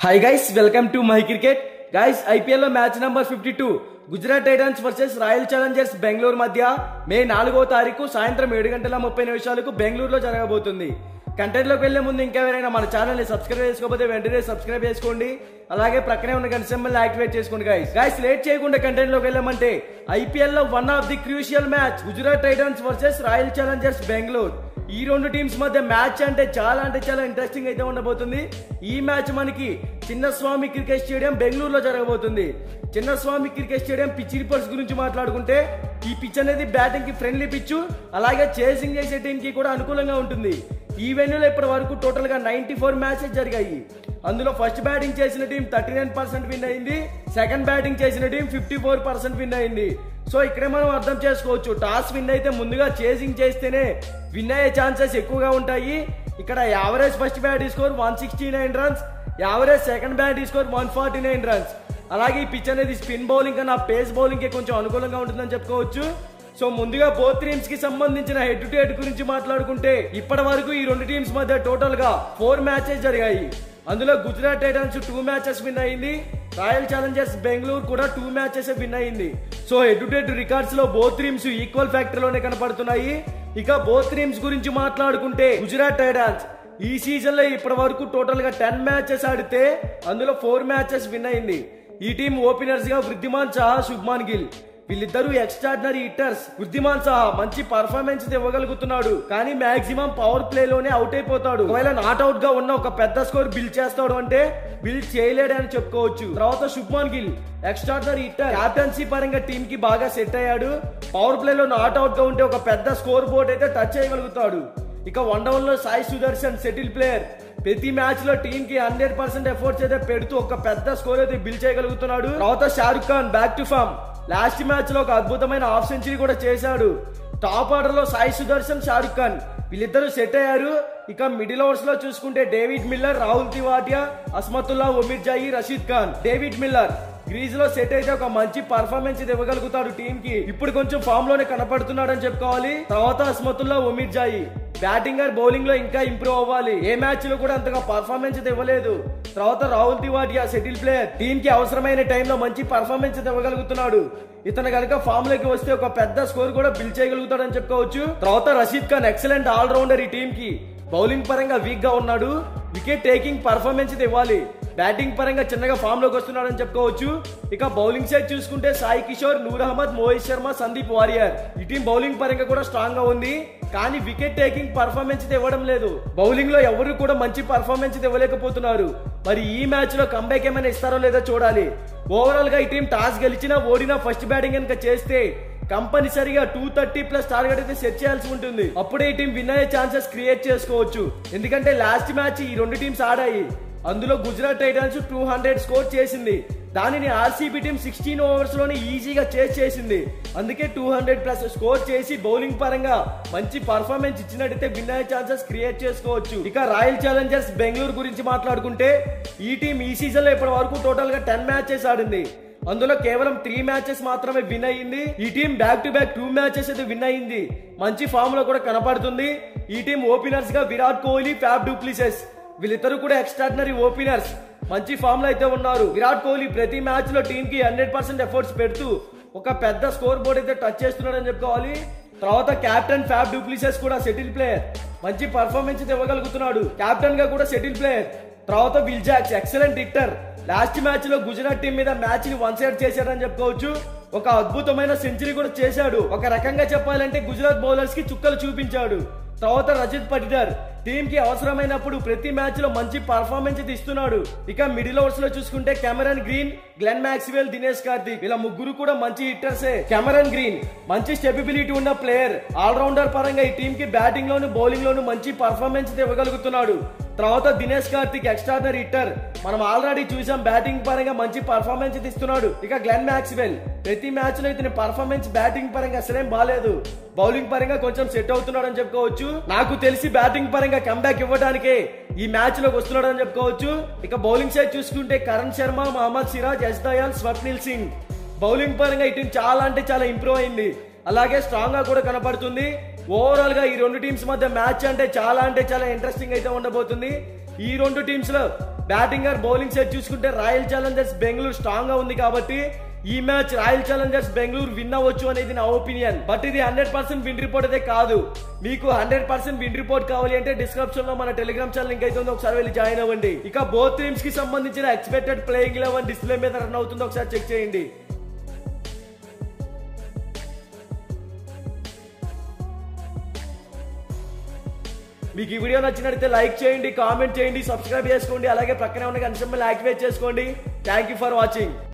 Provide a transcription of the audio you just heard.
Hi guys, welcome to my cricket. Guys, IPL లో match number 52 Gujarat Titans versus Royal Challengers Bengaluru మధ్య May 4వ తారీఖు సాయంత్రం 7:30 బెంగళూరులో జరగబోతుంది. కంటెంట్ లోకి వెళ్లే ముందు ఇంకెవరైనా మన ఛానల్ ని సబ్స్క్రైబ్ చేసుకోకపోతే వెంటనే సబ్స్క్రైబ్ చేసుకోండి. అలాగే ప్రక్కనే ఉన్న గంట సింబల్ యాక్టివేట్ చేసుకోండి. గైస్ లేట్ చేయకుండా కంటెంట్ లోకి వెళ్ళామంటే ఐపీఎల్ లో one of the crucial match Gujarat Titans versus Royal Challengers Bengaluru. ఈ రెండు టీమ్స్ మధ్య మ్యాచ్ అంటే చాలా ఇంట్రెస్టింగ్ అయితే ఉండబోతుంది. ఈ మ్యాచ్ మనకి చిన్నస్వామి క్రికెట్ స్టేడియం బెంగళూరులో జరగబోతుంది. Chinnaswamy cricket stadium pitch reports గురించి మాట్లాడుకుంటే ఈ పిచ్ అనేది బ్యాటింగ్ కి ఫ్రెండ్లీ పిచ్, అలాగే చేసింగ్ చేసే టీం కి కూడా అనుకూలంగా ఉంటుంది. ఈ వెన్యూలో ఇప్పటి వరకు టోటల్ గా 94 మ్యాచెస్ జరిగాయి. అందులో ఫస్ట్ బ్యాటింగ్ చేసిన టీం 39% విన్ అయింది, సెకండ్ బ్యాటింగ్ చేసిన టీం 54% విన్ అయింది. సో ఇక్కడే మనం అర్థం చేసుకోవచ్చు, టాస్ విన్ అయితే ముందుగా చేసింగ్ చేస్తేనే విన్ అయ్యే ఛాన్సెస్ ఎక్కువగా ఉంటాయి. ఇక్కడ average first batting score 169 runs, average second batting score 149 runs. అలాగే ఈ పిచ్ అనేది స్పిన్ బౌలింగ్ కన్నా పేస్ బౌలింగ్ కి కొంచెం అనుకూలంగా ఉంటుందని చెప్పుకోవచ్చు. సో ముందుగా బోత్ టీమ్స్ కి సంబంధించిన హెడ్ టు హెడ్ గురించి మాట్లాడుకుంటే ఇప్పటి వరకు ఈ రెండు టీమ్స్ మధ్య టోటల్ గా 4 మ్యాచెస్ జరిగాయి. అందులో గుజరాత్ టైటన్స్ 2 మ్యాచెస్ విన్ అయింది, రాయల్ ఛాలెంజర్స్ బెంగళూరు కూడా 2 మ్యాచెస్ విన్ అయింది. So head to head records లో బోత్ టీమ్స్ ఈక్వల్ ఫ్యాక్టర్ లోనే కనపడుతున్నాయి. ఇక బోత్ టీమ్స్ గురించి మాట్లాడుకుంటే గుజరాత్ టైటన్స్ ఈ సీజన్ లో ఇప్పటి వరకు టోటల్ గా 10 మ్యాచెస్ ఆడితే అందులో 4 మ్యాచెస్ విన్ అయింది. ఈ టీం ఓపెనర్స్ గా వృద్ధిమాన్ సాహా, శుభ్మాన్ గిల్ వీళ్ళిద్దరూ ఎక్స్ట్రాడినరీ హిట్టర్స్. వృద్ధిమాన్ సాహా మంచి పర్ఫార్మెన్స్ ఇవ్వగలుగుతున్నాడు, కానీ మాక్సిమం పవర్ ప్లే లోనే అవుట్ అయిపోతాడు. ఒకవేళ నాట్ అవుట్ గా ఉన్న ఒక పెద్ద స్కోర్ బిల్డ్ చేస్తాడు అంటే బిల్డ్ చేయలేడని చెప్పుకోవచ్చు. తర్వాత Shubman Gill extraordinary hitter, captaincy పరంగా టీం కి బాగా సెట్ అయ్యాడు. పవర్ ప్లే లో నాట్ అవుట్ గా ఉంటే ఒక పెద్ద స్కోర్ బోర్డ్ అయితే టచ్ చేయగలుగుతాడు. ఇక వన్ డౌన్ లో సాయి సుదర్శన్ సెటిల్ ప్లేయర్, ప్రతి మ్యాచ్ లో టీం కి 100% ఎఫర్ట్స్ అయితే పెడుతూ ఒక పెద్ద స్కోర్ అయితే బిల్డ్ చేయగలుగుతున్నాడు. తర్వాత Shahrukh Khan back to form, last match లో ఒక అద్భుతమైన హాఫ్ సెంచరీ కూడా చేశాడు. టాప్ ఆర్డర్ లో సాయి సుదర్శన్, షారుఖ్ ఖాన్ వీళ్ళిద్దరూ సెట్ అయ్యారు. ఇక మిడిల్ ఓవర్స్ లో చూసుకుంటే David Miller, Rahul Tewatia, Azmatullah, Omarzai, Rashid Khan. David Miller crease లో సెట్ అయితే ఒక మంచి పర్ఫార్మెన్స్ ఇవ్వగలుగుతాడు టీం కి. ఇప్పుడు కొంచెం ఫామ్ లోనే కనపడుతున్నాడు అని చెప్పుకోవాలి. తర్వాత అస్మతుల్లా, ఒమీర్ జాయి బ్యాటింగర్ బౌలింగ్ లో ఇంకా ఇంప్రూవ్ అవ్వాలి. ఏ మ్యాచ్ లో కూడా అంతగా పర్ఫార్మెన్స్ ఇవ్వలేదు. తర్వాత Rahul Tewatia settle player, team కి అవసరమైన టైంలో మంచి పర్ఫార్మెన్స్ ఇవ్వగలుగుతున్నాడు. ఇతను కనుక ఫామ్ లోకి వస్తే ఒక పెద్ద స్కోర్ కూడా బిల్డ్ చేయగలుగుతాడు అని చెప్పుకోవచ్చు. తర్వాత Rashid Khan excellent all rounder. ఈ టీం కి బౌలింగ్ పరంగా వీక్ గా ఉన్నాడు, వికెట్ టేకింగ్ పర్ఫార్మెన్స్ ఇవ్వాలి. బ్యాటింగ్ పరంగా చిన్నగా ఫామ్ లోకి వస్తున్నాడు అని చెప్పుకోవచ్చు. ఇక బౌలింగ్ సైడ్ చూసుకుంటే సాయి కిషోర్, నూర్ అహ్మద్, మోహిత్ శర్మ, సందీప్ వారియర్ ఈ టీం బౌలింగ్ పరంగా కూడా స్ట్రాంగ్ గా ఉంది, కానీ వికెట్ టేకింగ్ పర్ఫార్మెన్స్ ఇవ్వడం లేదు. బౌలింగ్ లో ఎవరు కూడా మంచి పర్ఫార్మెన్స్ ఇవ్వలేకపోతున్నారు. మరి ఈ మ్యాచ్ లో కంబ్యాక్ ఏమైనా ఇస్తారో లేదో చూడాలి. ఓవరాల్ గా ఈ టీం టాస్ గెలిచినా ఓడినా ఫస్ట్ బ్యాటింగ్ కనుక చేస్తే కంపల్సరిగా 230+ టార్గెట్ అయితే సెట్ చేయాల్సి ఉంటుంది. అప్పుడే ఈ టీం విన్ అయ్యే ఛాన్సెస్ క్రియేట్ చేసుకోవచ్చు. ఎందుకంటే లాస్ట్ మ్యాచ్ ఈ రెండు టీమ్స్ ఆడాయి, అందులో గుజరాత్ టైటన్స్ 200 స్కోర్ చేసింది. దానిని ఆర్సీబీ టీం 16 ఓవర్స్ లోనే ఈజీగా చేసింది. అందుకే 200+ స్కోర్ చేసి బౌలింగ్ పరంగా మంచి పర్ఫార్మెన్స్ ఇచ్చినట్టయితే విన్ అయ్యే ఛాన్సెస్ క్రియేట్ చేసుకోవచ్చు. ఇక రాయల్ ఛాలెంజర్స్ బెంగళూరు గురించి మాట్లాడుకుంటే ఈ టీం ఈ సీజన్ లో ఇప్పటి వరకు టోటల్ గా 10 మ్యాచెస్ ఆడింది. అందులో కేవలం 3 మ్యాచెస్ మాత్రమే విన్ అయ్యింది. ఈ team back to back 2 matches అయితే విన్ అయ్యింది. మంచి ఫామ్ లో కూడా కనపడుతుంది. ఈ టీం ఓపెనర్స్ గా Virat Kohli, fab du Plessis వీళ్ళిద్దరు కూడా ఎక్స్ట్రాడినరీ ఓపెనర్స్, మంచి ఫామ్ లో అయితే ఉన్నారు. విరాట్ కోహ్లీ ప్రతి మ్యాచ్ లో టీం కి 100% ఎఫర్ట్స్ పెడుతూ ఒక పెద్ద స్కోర్ బోర్డ్ అయితే టచ్ చేస్తున్నాడు అని చెప్పుకోవాలి. తర్వాత కెప్టెన్ ఫ్యాబ్ డు ప్లెసిస్ కూడా సెటిల్ ప్లేయర్, మంచి పర్ఫార్మెన్స్ ఇవ్వగలుగుతున్నాడు. కెప్టెన్ గా కూడా సెటిల్ ప్లేయర్. తర్వాత Will Jacks excellent hitter, last match లో గుజరాత్ టీం మీద మ్యాచ్ ని 1 సైడ్ చేశాడని చెప్పుకోవచ్చు. ఒక అద్భుతమైన సెంచరీ కూడా చేశాడు. ఒక రకంగా చెప్పాలంటే గుజరాత్ బౌలర్స్ కి చుక్కలు చూపించాడు. తర్వాత రజత్ పటిదార్ టీం కి అవసరమైనప్పుడు ప్రతి మ్యాచ్ లో మంచి పర్ఫార్మెన్స్ ఇస్తున్నాడు. ఇక మిడిల్ ఓవర్స్ లో చూసుకుంటే Cameron green, Glenn Maxwell, Dinesh Karthik ఇలా ముగ్గురు కూడా మంచి హిట్టర్సే. కెమెరన్ గ్రీన్ మంచి స్టెబిలిటీ ఉన్న ప్లేయర్, ఆల్ రౌండర్ పరంగా ఈ టీం కి బ్యాటింగ్ లోను బౌలింగ్ లోను మంచి పర్ఫార్మెన్స్ ఇవ్వగలుగుతున్నాడు. తర్వాత దినేష్ కార్తిక్ ఎక్స్ట్రాడినరీ హిట్టర్, మనం ఆల్రెడీ చూసాం బ్యాటింగ్ పరంగా మంచి పర్ఫార్మెన్స్ ఇస్తున్నాడు. ఇక గ్లెన్ మ్యాక్స్వెల్ ప్రతి మ్యాచ్ లో ఇతని పర్ఫార్మెన్స్ బ్యాటింగ్ పరంగా అసలేం బాలేదు, బౌలింగ్ పరంగా కొంచెం సెట్ అవుతున్నాడు అని చెప్పుకోవచ్చు. నాకు తెలిసి బ్యాటింగ్ పరంగా కంబ్యాక్ ఇవ్వడానికే ఈ మ్యాచ్ లోకి వస్తున్నాడు అని చెప్పుకోవచ్చు. ఇక బౌలింగ్ సైడ్ చూసుకుంటే కరణ్ శర్మ, మహమ్మద్ సిరాజ్, యశ్ దయాల్, స్వప్నిల్ సింగ్ బౌలింగ్ పరంగా ఈ టీం చాలా అంటే చాలా ఇంప్రూవ్ అయింది, అలాగే స్ట్రాంగ్ గా కూడా కనపడుతుంది. ఓవరాల్ గా ఈ రెండు టీమ్స్ మధ్య మ్యాచ్ అంటే చాలా ఇంట్రెస్టింగ్ అయితే ఉండబోతుంది. ఈ రెండు టీమ్స్ లో బ్యాటింగ్ ఆర్ బౌలింగ్ సెట్ చూసుకుంటే రాయల్ ఛాలెంజర్స్ బెంగళూరు స్ట్రాంగ్ గా ఉంది కాబట్టి ఈ match royal Challengers Bengaluru win అవ్వచ్చు అనేది నా ఒపీనియన్. బట్ ఇది 100% విన్ రిపోర్ట్ అయితే కాదు. మీకు 100% విన్ రిపోర్ట్ కావాలి అంటే డిస్క్రిప్షన్ లో మన టెలిగ్రామ్ ఛానల్ లింక్ అయితే ఉంది, ఒకసారి వెళ్ళి జాయిన్ అవ్వండి. ఇక బోత్ టీమ్స్ కి సంబంధించిన ఎక్స్పెక్టెడ్ ప్లేయింగ్ 11 డిస్ప్లే మీద రన్ అవుతుందో ఒకసారి చెక్ చేయండి. మీకు ఈ వీడియో నచ్చినట్లయితే లైక్ చేయండి, కామెంట్ చేయండి, సబ్స్క్రైబ్ చేసుకోండి, అలాగే పక్కనే ఉన్న గంట సింబల్ యాక్టివేట్ చేసుకోండి. Thank you for watching.